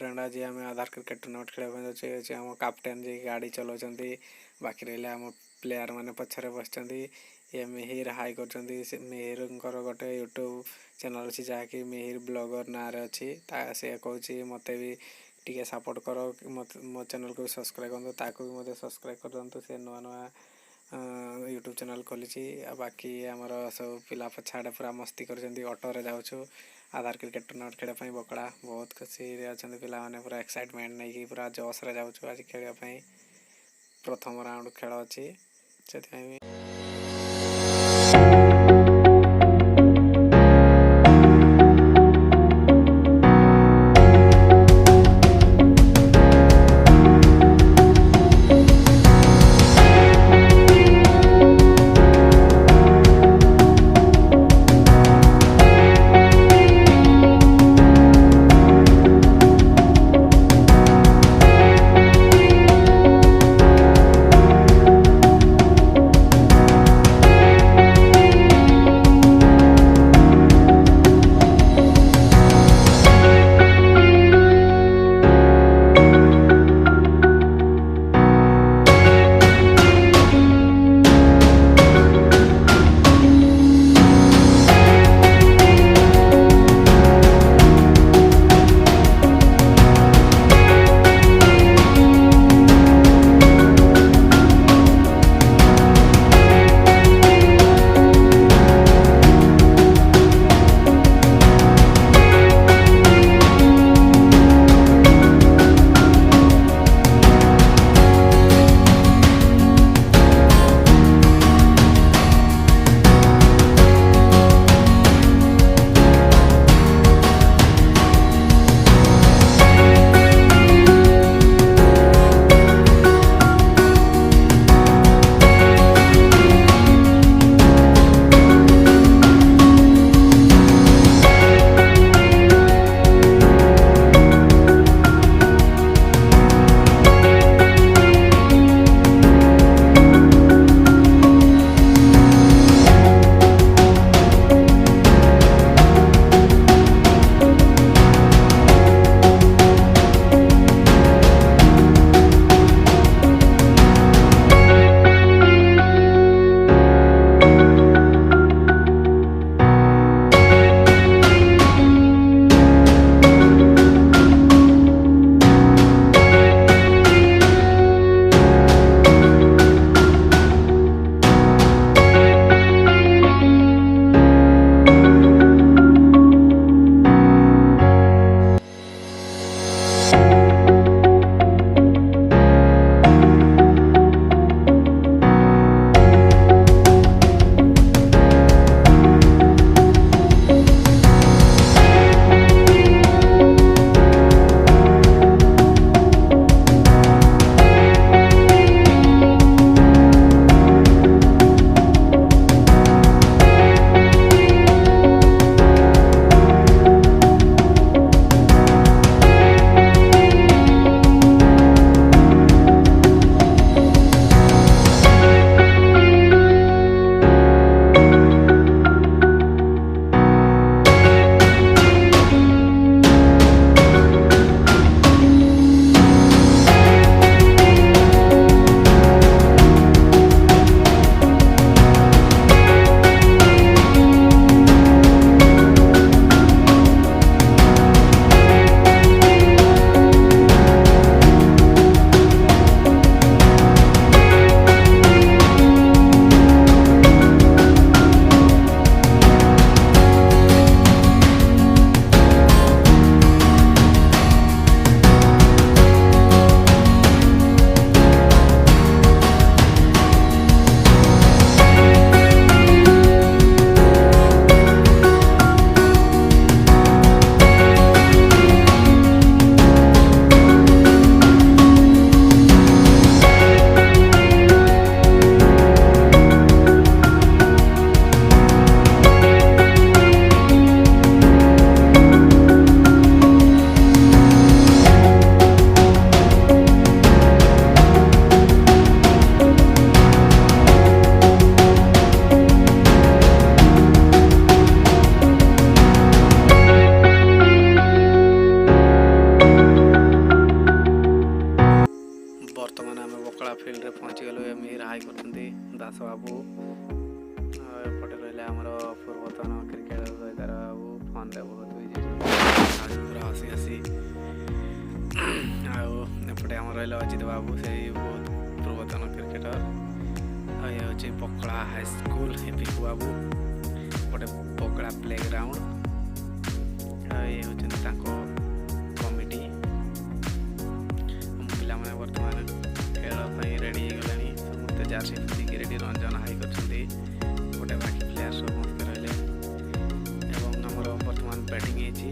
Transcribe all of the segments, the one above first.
Friend आज आम आधार cricket tournament खेल जाऊँ आम कैप्टेन जी गाड़ी चलाउं बाकी रहा आम प्लेयर मैंने पछरे बस ये मिहिर हाई कर मिहिर गोटे यूट्यूब चैनल अच्छी जहाँकि मिहिर ब्लॉगर ना अच्छी सी कहूँ मत भी टी सपोर्ट कर मो चैनल को सब्सक्राइब करूँ ताकू भी मत सब्सक्राइब कर दिखाँ सी नुआ नुआ यूट्यूब चैनल खोली बाकी आमर सब पिला छाड़े पूरा मस्ती कर ऑटो जाऊँ आधार क्रिकेट टूर्नामेंट खेलने बकड़ा बहुत खुशी अच्छा पे पूरा एक्साइटमेंट नहीं पूरा जोश रे जाऊँ आज खेलने प्रथम राउंड खेल अच्छी से ଦାସ ବାବୁ। ଏପଟେ ରହିଲେ ଆମର ପୂର୍ବତନ କ୍ରିକେଟର ଦୈତାର ବାବୁ, ଫୋନ୍ରେ ବହୁତ ବିଜି ପୁରା ହସି ହସି। ଆଉ ଏପଟେ ଆମର ରହିଲେ ଅଜିତ ବାବୁ, ସେଇ ବହୁତ ପୂର୍ବତନ କ୍ରିକେଟର। ଆଉ ଇଏ ହେଉଛି ପକଳା ହାଇସ୍କୁଲ ଏପିକୁ ବାବୁ, ଗୋଟେ ପକଳା ପ୍ଲେଗ୍ରାଉଣ୍ଡ। ଆଉ ଇଏ ହେଉଛନ୍ତି ତାଙ୍କ କମିଟି। ପିଲାମାନେ ବର୍ତ୍ତମାନ ଖେଳ ପାଇଁ ରେଡ଼ି ହେଇଗଲେଣି, ସମସ୍ତେ ଜାର୍ସି ପିନ୍ଧିକି ରେଡ଼ି। ରଞ୍ଜନ ହାଇ କରିଛନ୍ତି, ଗୋଟେ ବାକି ପ୍ଲେୟାର ସମସ୍ତେ ରହିଲେ। ଏବଂ ଆମର ବର୍ତ୍ତମାନ ବ୍ୟାଟିଂ ହେଇଛି।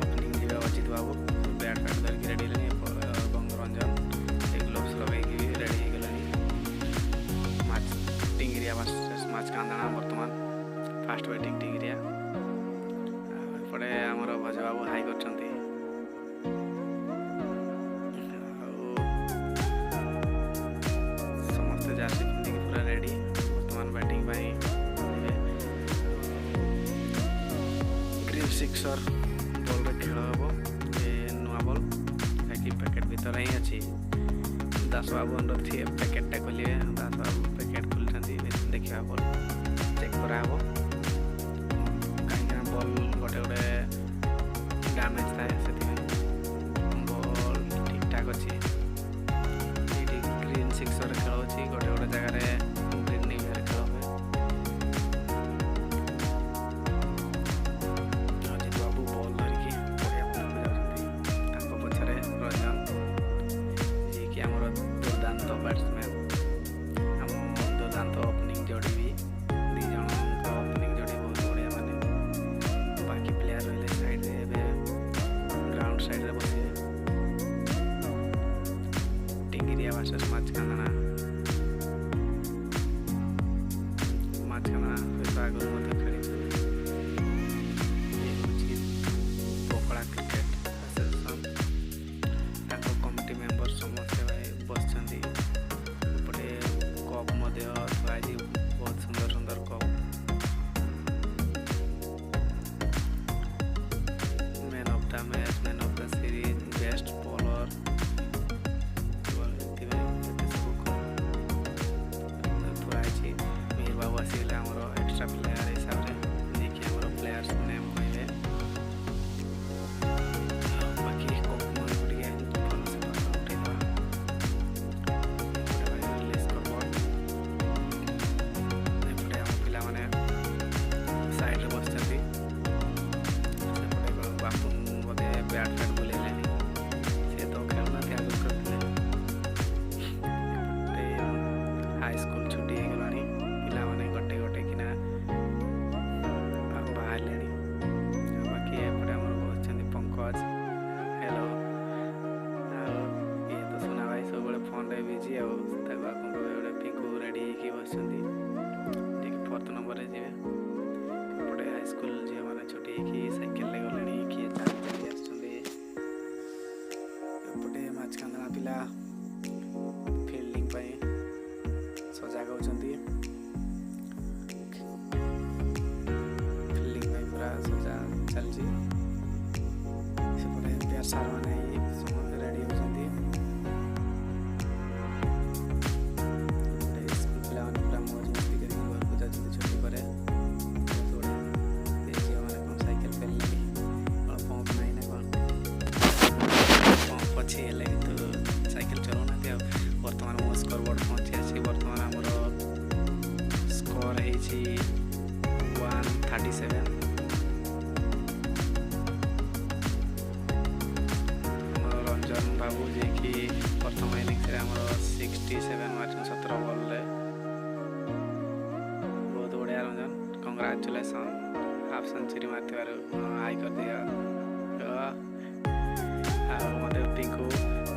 ଓପନିଂ ଯିବେ ଅଜିତ ବାବୁ, ବ୍ୟାଟ୍ ଫ୍ୟାଟ୍ ଧରିକି ରେଡ଼ି ହେଲେଣି। ଏବଂ ରଞ୍ଜନ ଏ ଗ୍ଲୋଭ୍ସ ଲଗାଇକି ରେଡ଼ି ହେଇଗଲେଣି। ମ୍ୟାଚ୍ ଟିଙ୍ଗିରିଆ ଭର୍ସେସ୍ ମ୍ୟାଚ୍ କାନ୍ଦଣା। ବର୍ତ୍ତମାନ ଫାଷ୍ଟ ବ୍ୟାଟିଂ ଟିଙ୍ଗିରିଆ। ଏପଟେ ଆମର ଭଜ ବାବୁ ହାଇ କରିଛନ୍ତି। ଜାର୍ସି ପିନ୍ଧିକି ପୁରା ରେଡ଼ି, ବର୍ତ୍ତମାନ ବ୍ୟାଟିଂ ପାଇଁ ଯିବେ। ଗ୍ରୀନ୍ ସିକ୍ସର ବଲ୍ରେ ଖେଳ ହେବ। ଏ ନୂଆ ବଲ୍ ଯାହାକି ପ୍ୟାକେଟ୍ ଭିତରେ ହିଁ ଅଛି। ଦାସ ବାବୁ ପ୍ୟାକେଟ୍ଟା ଖୋଲିବେ। ଦାସ ବାବୁ ପ୍ୟାକେଟ୍ ଖୋଲିଛନ୍ତି, ଦେଖିବା ବଲ୍ ଚେକ୍ କରାହେବ। କାହିଁକିନା ବଲ୍ ଗୋଟେ ଡ୍ୟାମେଜ୍ ଥାଏ, ସେଥିପାଇଁ ବଲ୍ ଠିକ୍ ଠାକ୍ ଅଛି। ଏଇଠି ଗ୍ରୀନ୍ ସିକ୍ସରେ ଖେଳ ହେଉଛି, ଗୋଟେ ଜାଗାରେ ଗ୍ରୀନ୍ ନିଭିଆରେ ଖେଳ ହୁଏ। ଅଜିତ ବାବୁ ବଲ୍ ଧରିକି ପଡ଼ିଆକୁ ଯାଉଛନ୍ତି। ତାଙ୍କ ପଛରେ ରଞ୍ଜନ, ଯିଏକି ଆମର ଦୁର୍ଦାନ୍ତ ବ୍ୟାଟ୍ସମ୍ୟାନ୍। ଆମ ଦୁର୍ଦାନ୍ତ ଓପନିଂ ଯୋଡ଼ି ବି, ଦୁଇ ଜଣଙ୍କ ଓପନିଂ ଯୋଡ଼ି ବହୁତ ବଢ଼ିଆ। ମାନେ ବାକି ପ୍ଲେୟାର ରହିଲେ ସାଇଡ଼୍ରେ, ଏବେ ଗ୍ରାଉଣ୍ଡ ସାଇଡ଼୍ରେ ବସିବେ। ଟିଙ୍ଗିରିଆ ଭର୍ସେସ୍ ମ୍ୟାଚ୍ କାନ୍ଦଣା। ଆଗରୁ ମଧ୍ୟ ଖେଳିଛନ୍ତି। ଇଏ ହେଉଛି ପକଳା କ୍ରିକେଟ ଆସୋସିଏସନ୍। ତାଙ୍କ କମିଟି ମେମ୍ବର ସମସ୍ତେ ଭାଇ ବସିଛନ୍ତି। ଏପଟେ କପ୍ ମଧ୍ୟ ଥୁଆ ହେଇଛି, ବହୁତ ସୁନ୍ଦର ସୁନ୍ଦର cup. Man of the match, man of the series, best bowler, ଏଥିପାଇଁ ଏତେ ସବୁ କପ୍ ଥୁଆ ହେଇଛି। ମିହିର ବାବୁ ଆସିଗଲେ ଆମର ଏକ୍ସଟ୍ରା ପ୍ଲେୟାର ହିସାବରେ, ଯିଏକି ଆମର ପ୍ଲେୟାର୍ସ ନେମ୍ କହିବେ। ବାକି କପ୍ମାନଙ୍କୁ ଟିକେ ଭଲସେ ଉଠେଇଦେବା। ଏପଟେ ଭାଇ ରିଲିଜ୍ କରିବ। ଏପଟେ ଆମ ପିଲାମାନେ ସାଇଡ଼୍ରେ ବସିଛନ୍ତି। ସେପଟେ ବାପୁ ବୋଧେ ବ୍ୟାଟ୍ ଫ୍ୟାଟ୍ ବୁଲେଇଲେଣି, ସେ ତ ଖେଳୁନାହାନ୍ତି, ଆଗରୁ ଖେଳୁଥିଲେ। ଏପଟେ ହାଇସ୍କୁଲ ଛୁଟି ହେଇଗଲାଣି, ପିଲାମାନେ ଗୋଟେ କିନା ବାହାରିଲେଣି। ବାକି ଏପଟେ ଆମର ବସିଛନ୍ତି ପଙ୍କଜ, ହ୍ୟାଲୋ। ଆଉ ଇଏ ତ ସୁନା ଭାଇ ସବୁବେଳେ ଫୋନ୍ରେ ବିଜି, ଆଉ ତାକୁ ଆପଣଙ୍କ ଗୋଟେ ପିଙ୍କୁ ରେଡ଼ି ହେଇକି ବସିଛନ୍ତି, ଯିଏକି 4th ନମ୍ବରରେ ଯିବେ। ଏପଟେ ହାଇସ୍କୁଲ ଝିଅମାନେ ଛୁଟି ହେଇକି ସାଇକେଲରେ ଗଲେଣି, କିଏ ଚାଲି ଚାଲି ଆସିଛନ୍ତି। ଏପଟେ ମ୍ୟାଚ୍ କାନ୍ଦଣା ପିଲା ଫିଲ୍ଡିଂ ପାଇଁ ସଜାଗ ହେଉଛନ୍ତି। ଫିଲ୍ଡିଂ ପାଇଁ ପୁରା ସଜା ଚାଲିଛି। ସେପଟେ ଏମ୍ପିଆର ସାର୍ମାନେ ସମସ୍ତେ ରେଡ଼ି ହେଉଛନ୍ତି। ପିଲାମାନେ ପୁରା ମୌଜ ମସ୍ତି କରିକି ଘରକୁ ଯାଉଛନ୍ତି ଛୁଟି ପରେ। ଝିଅମାନେ କ'ଣ ସାଇକେଲ ଫେରିଲେଣି, କ'ଣ ପମ୍ପ ନାହିଁ ନା କ'ଣ? ପମ୍ପ ଅଛି ହେଲେ କିନ୍ତୁ ସାଇକେଲ ଚଲାଉନାହାନ୍ତି। ଆଉ ବର୍ତ୍ତମାନ ମୋ ସ୍କୋର ବୋର୍ଡ଼ ପହଞ୍ଚି ଆସିଛି। ବର୍ତ୍ତମାନ ଆମର ସ୍କୋର ହେଇଛି 137। ଆମର ରଞ୍ଜନ ବାବୁ, ଯିଏକି ପ୍ରଥମ ଇନିଂସରେ ଆମର 67 ମାରିଛନ୍ତି 17 ବଲ୍ରେ। ବହୁତ ବଢ଼ିଆ ରଞ୍ଜନ, କଂଗ୍ରାଚୁଲେସନ୍। ହାଫ୍ ସେଞ୍ଚୁରୀ ମାରିଥିବାରୁ ହାଇ କରିଦିଅ। ଆଉ ମୋତେ ପିଙ୍କୁ,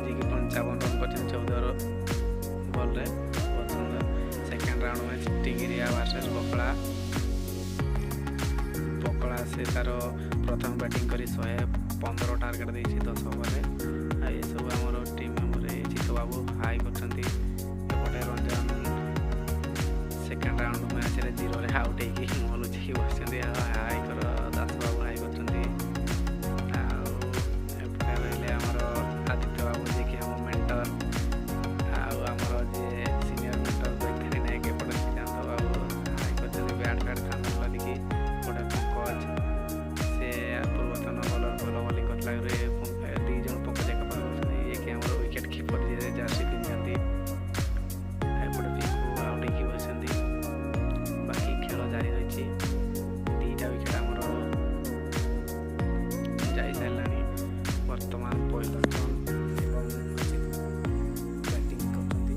ଯିଏକି 55 ରନ୍ କରିଛନ୍ତି 14 ବଲ୍ରେ, ବହୁତ ସୁନ୍ଦର। Second round match Tingiria versus Pakala. ସେ ତାର ପ୍ରଥମ ବ୍ୟାଟିଂ କରି 115 ଟାର୍ଗେଟ୍ ଦେଇଛି 10 ଓଭରରେ। ଆଉ ଏସବୁ ଆମର ଟିମ୍ ମେମ୍ବର ଜିତ ବାବୁ ହାଇ କରିଛନ୍ତି। ଏପଟେ ରଞ୍ଜନ ସେକେଣ୍ଡ ରାଉଣ୍ଡ ମ୍ୟାଚ୍ରେ 0ରେ ଆଉଟ୍ ହେଇକି ମଲୁଛି ବସିଛନ୍ତି। ଆଉ ହାଇ କର ଦାସ ବାବୁ ହାଇ କରିଛନ୍ତି। ଆଉ ଏପଟେ ରହିଲେ ଆମର ଆଦିତ୍ୟ ବାବୁ, ଯିଏକି ଆମ ମେଣ୍ଟର, ଆଉ ଆମର ଯିଏ ସିନିୟର ମେଣ୍ଟର ପହିଲା ଟର୍ନ ଏବଂ ବ୍ୟାଟିଂ କରୁଛନ୍ତି।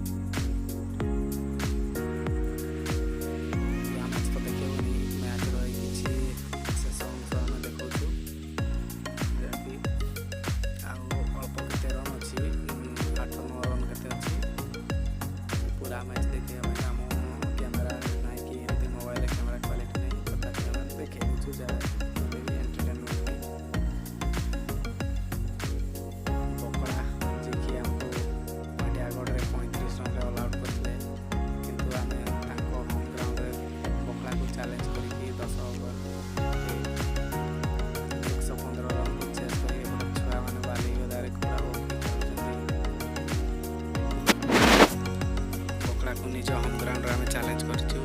ମ୍ୟାଚ୍ ତ ଦେଖିବନି, ମ୍ୟାଚ୍ର କିଛି ଶେଷ ଅଂଶ ଆମେ ଦେଖାଉଛୁ, ଯାହାକି ଆଉ ଅଳ୍ପ କେତେ ରନ୍ ଅଛି, 8-9 ରନ୍ କେତେ ଅଛି। ପୁରା ମ୍ୟାଚ୍ ଦେଖିବା ପାଇଁ ଆମ କ୍ୟାମେରା ନାହିଁ କି ଏମିତି ମୋବାଇଲ କ୍ୟାମେରା କ୍ୱାଲିଟି ନାହିଁ, ତଥାପି ଆମେ ଦେଖେଇ ଦେଉଛୁ ଯାହା ଏଣ୍ଟରଟେନମେଣ୍ଟ ପାଇଁ। ବକଳା ଯିଏକି ଆମକୁ ମାଟିଆଗଡ଼ରେ 35 ରନ୍ରେ ଅଲ୍ ଆଉଟ୍ କରିଥିଲେ, କିନ୍ତୁ ଆମେ ତାଙ୍କ ହୋମ୍ ଗ୍ରାଉଣ୍ଡରେ ବକଳାକୁ ଚ୍ୟାଲେଞ୍ଜ କରିକି 10 ଓଭର 115 ରନ୍କୁ ଚେସ୍ କରି ଏପଟେ ଛୁଆମାନେ ବାଲିଗଦାରେ କୁକୁଡ଼ା ବହୁତ ଖେଳୁଛନ୍ତି। ବକଳାକୁ ନିଜ ହୋମ୍ ଗ୍ରାଉଣ୍ଡରେ ଆମେ ଚ୍ୟାଲେଞ୍ଜ କରିଛୁ,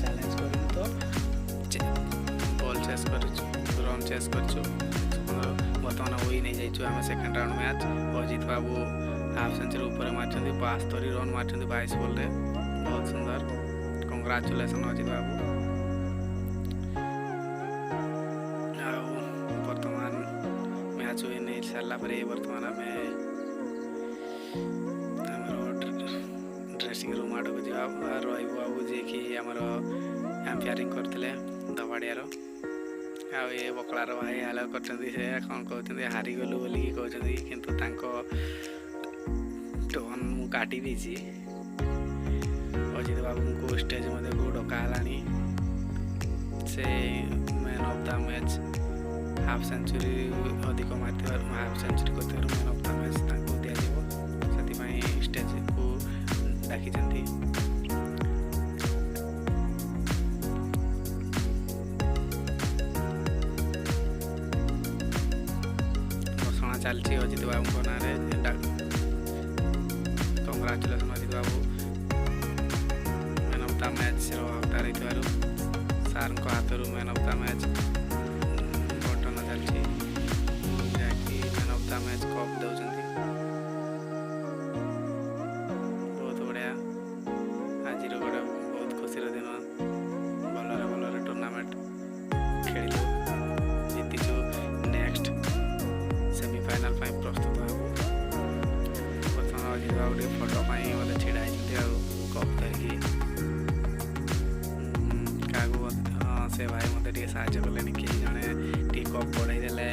ଚ୍ୟାଲେଞ୍ଜ କରିଛୁ ତ ବଲ୍ ଚେସ୍ କରିଛୁ, ରନ୍ ଚେସ୍ କରିଛୁ। ବର୍ତ୍ତମାନ ୱିନ୍ ହେଇଯାଇଛୁ ଆମେ ସେକେଣ୍ଡ ରାଉଣ୍ଡ ମ୍ୟାଚ୍। ଅଜିତ ବାବୁ ହାଫ୍ ସେଞ୍ଚୁରୀ ଉପରେ ମାରିଛନ୍ତି, 72 ରନ୍ ମାରିଛନ୍ତି 22 ବଲ୍ରେ, ବହୁତ ସୁନ୍ଦର। କଂଗ୍ରାଚୁଲେସନ୍ ଅଜିତ ବାବୁ। ଆଉ ବର୍ତ୍ତମାନ ମ୍ୟାଚ୍ ୱିନ୍ ହେଇସାରିଲା ପରେ ବର୍ତ୍ତମାନ ଆମେ ଆମର ଡ୍ରେସିଂ ରୁମ୍ ଆଡ଼କୁ ଯିବା। ରହିବୁ ବାବୁ ଯିଏକି ଆମର ଆମ୍ପାୟାରିଂ କରିଥିଲେ ଧବାଡ଼ିଆର। ଆଉ ଏ ବକଳାର ଭାଇ ହାଲ କରିଛନ୍ତି, ସେ କ'ଣ କହୁଛନ୍ତି ହାରିଗଲୁ ବୋଲିକି କହୁଛନ୍ତି, କିନ୍ତୁ ତାଙ୍କ ଟୋନ୍ ମୁଁ କାଟି ଦେଇଛି। ଅଜିତ ବାବୁଙ୍କୁ ଷ୍ଟେଜ୍ ମଧ୍ୟକୁ ଡକା ହେଲାଣି। ସେ man of the match half century ଅଧିକ ମାରିଥିବାରୁ, ହାଫ୍ ସେଞ୍ଚୁରୀ କରିଥିବାରୁ ମ୍ୟାନ୍ ଅଫ୍ ଦ ମ୍ୟାଚ୍ ତାଙ୍କୁ ଦିଆଯିବ, ସେଥିପାଇଁ ଷ୍ଟେଜ୍କୁ ଡାକିଛନ୍ତି। ଘୋଷଣା ଚାଲିଛି ଅଜିତ ବାବୁଙ୍କ ନାଁରେ। Congratulation Ajit babu, man of ଦ ମ୍ୟାଚ୍ର ହକଦାର ହେଇଥିବାରୁ। ସାର୍ଙ୍କ ହାତରୁ ମ୍ୟାନ୍ ଅଫ୍ ଦ ମ୍ୟାଚ୍ ବଣ୍ଟନ ଚାଲିଛି, ଯାହାକି man of the match cup ଦେଉଛନ୍ତି। ବହୁତ ବଢ଼ିଆ, ଆଜିର ଗୋଟେ ବହୁତ ଖୁସିର ଦିନ। ଭଲରେ ଟୁର୍ଣ୍ଣାମେଣ୍ଟ ଖେଳିଲୁ, ଜିତିଛୁ। ନେକ୍ସଟ ସେମିଫାଇନାଲ୍ ପାଇଁ ପ୍ରସ୍ତୁତ ହେବୁ। ବର୍ତ୍ତମାନ ଅଜିତ ବାବୁ ଟିକେ ଫଟୋ ପାଇଁ ମୋତେ ଛିଡ଼ା ହେଇଛନ୍ତି ଆଉ କପ୍ ଧରିକି। କାହାକୁ ସେ ଭାଇ ମୋତେ ଟିକେ ସାହାଯ୍ୟ କଲେଣି, କେହି ଜଣେ ଟିକେ କପ୍ ବଢ଼େଇ ଦେଲେ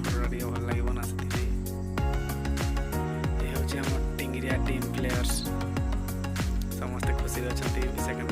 ଫଟୋଟା ଟିକେ ଭଲ ଲାଗିବ ନା, ସେଥିପାଇଁ। ଏ ହେଉଛି ଆମ ଟିଙ୍ଗିରିଆ ଟିମ୍ ପ୍ଲେୟର୍ସ, ସମସ୍ତେ ଖୁସିରେ ଅଛନ୍ତି। ସେକେଣ୍ଡ